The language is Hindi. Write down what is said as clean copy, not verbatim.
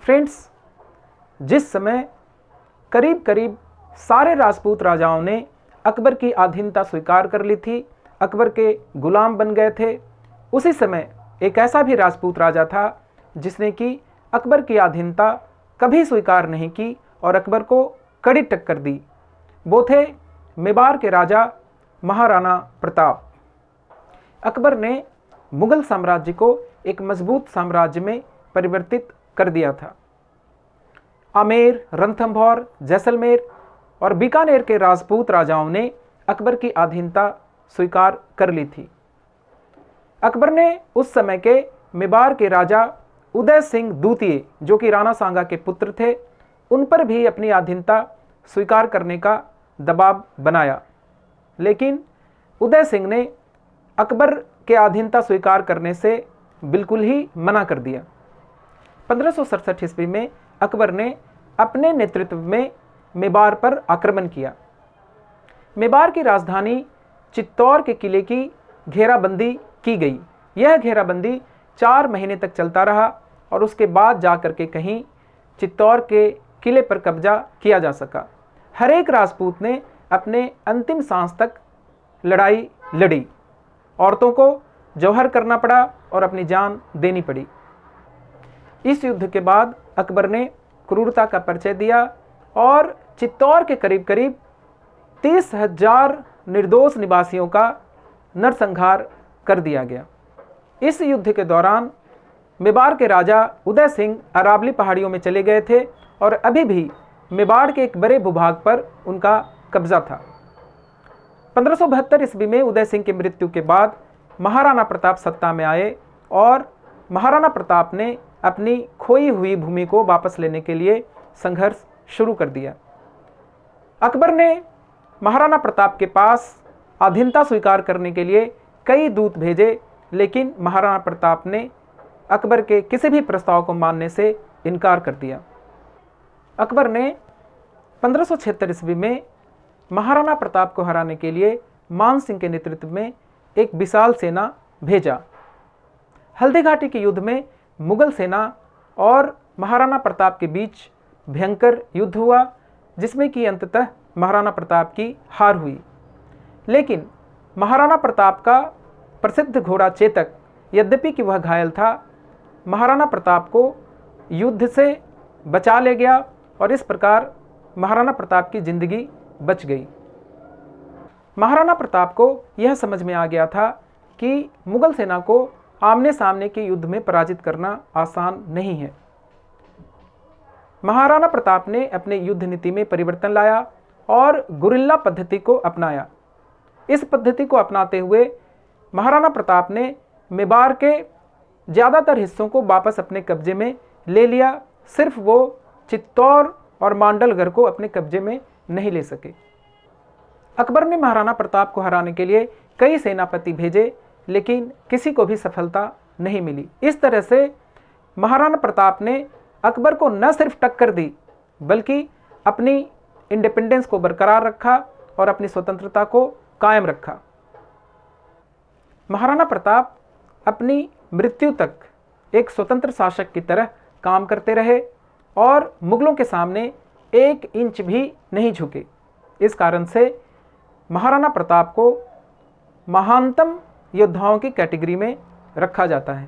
फ्रेंड्स, जिस समय करीब करीब सारे राजपूत राजाओं ने अकबर की अधीनता स्वीकार कर ली थी, अकबर के गुलाम बन गए थे, उसी समय एक ऐसा भी राजपूत राजा था जिसने कि अकबर की अधीनता कभी स्वीकार नहीं की और अकबर को कड़ी टक्कर दी। वो थे मेवाड़ के राजा महाराणा प्रताप। अकबर ने मुगल साम्राज्य को एक मजबूत साम्राज्य में परिवर्तित कर दिया था। आमेर, रणथंभौर, जैसलमेर और बीकानेर के राजपूत राजाओं ने अकबर की अधीनता स्वीकार कर ली थी। अकबर ने उस समय के मेवाड़ के राजा उदय सिंह द्वितीय, जो कि राणा सांगा के पुत्र थे, उन पर भी अपनी अधीनता स्वीकार करने का दबाव बनाया, लेकिन उदय सिंह ने अकबर के अधीनता स्वीकार करने से बिल्कुल ही मना कर दिया। 1567 ईस्वी में अकबर ने अपने नेतृत्व में मेवाड़ पर आक्रमण किया। मेवाड़ की राजधानी चित्तौड़ के किले की घेराबंदी की गई। यह घेराबंदी 4 महीने तक चलता रहा और उसके बाद जाकर के कहीं चित्तौड़ के किले पर कब्जा किया जा सका। हर एक राजपूत ने अपने अंतिम सांस तक लड़ाई लड़ी। औरतों को जौहर करना पड़ा और अपनी जान देनी पड़ी। इस युद्ध के बाद अकबर ने क्रूरता का परिचय दिया और चित्तौड़ के करीब करीब 30,000 निर्दोष निवासियों का नरसंहार कर दिया गया। इस युद्ध के दौरान मेवाड़ के राजा उदय सिंह अरावली पहाड़ियों में चले गए थे और अभी भी मेवाड़ के एक बड़े भूभाग पर उनका कब्जा था। 1572 ईस्वी में उदय सिंह की मृत्यु के बाद महाराणा प्रताप सत्ता में आए और महाराणा प्रताप ने अपनी खोई हुई भूमि को वापस लेने के लिए संघर्ष शुरू कर दिया। अकबर ने महाराणा प्रताप के पास अधीनता स्वीकार करने के लिए कई दूत भेजे, लेकिन महाराणा प्रताप ने अकबर के किसी भी प्रस्ताव को मानने से इनकार कर दिया। अकबर ने 1576 ईस्वी में महाराणा प्रताप को हराने के लिए मान सिंह के नेतृत्व में एक विशाल सेना भेजा। हल्दी घाटी के युद्ध में मुगल सेना और महाराणा प्रताप के बीच भयंकर युद्ध हुआ, जिसमें कि अंततः महाराणा प्रताप की हार हुई। लेकिन महाराणा प्रताप का प्रसिद्ध घोड़ा चेतक, यद्यपि कि वह घायल था, महाराणा प्रताप को युद्ध से बचा ले गया और इस प्रकार महाराणा प्रताप की जिंदगी बच गई। महाराणा प्रताप को यह समझ में आ गया था कि मुगल सेना को आमने सामने के युद्ध में पराजित करना आसान नहीं है। महाराणा प्रताप ने अपने युद्ध नीति में परिवर्तन लाया और गुरिल्ला पद्धति को अपनाया। इस पद्धति को अपनाते हुए महाराणा प्रताप ने मेवाड़ के ज़्यादातर हिस्सों को वापस अपने कब्जे में ले लिया। सिर्फ वो चित्तौड़ और मांडलगढ़ को अपने कब्जे में नहीं ले सके। अकबर ने महाराणा प्रताप को हराने के लिए कई सेनापति भेजे, लेकिन किसी को भी सफलता नहीं मिली। इस तरह से महाराणा प्रताप ने अकबर को न सिर्फ टक्कर दी, बल्कि अपनी इंडिपेंडेंस को बरकरार रखा और अपनी स्वतंत्रता को कायम रखा। महाराणा प्रताप अपनी मृत्यु तक एक स्वतंत्र शासक की तरह काम करते रहे और मुगलों के सामने 1 इंच भी नहीं झुके। इस कारण से महाराणा प्रताप को महानतम योद्धाओं की कैटेगरी में रखा जाता है।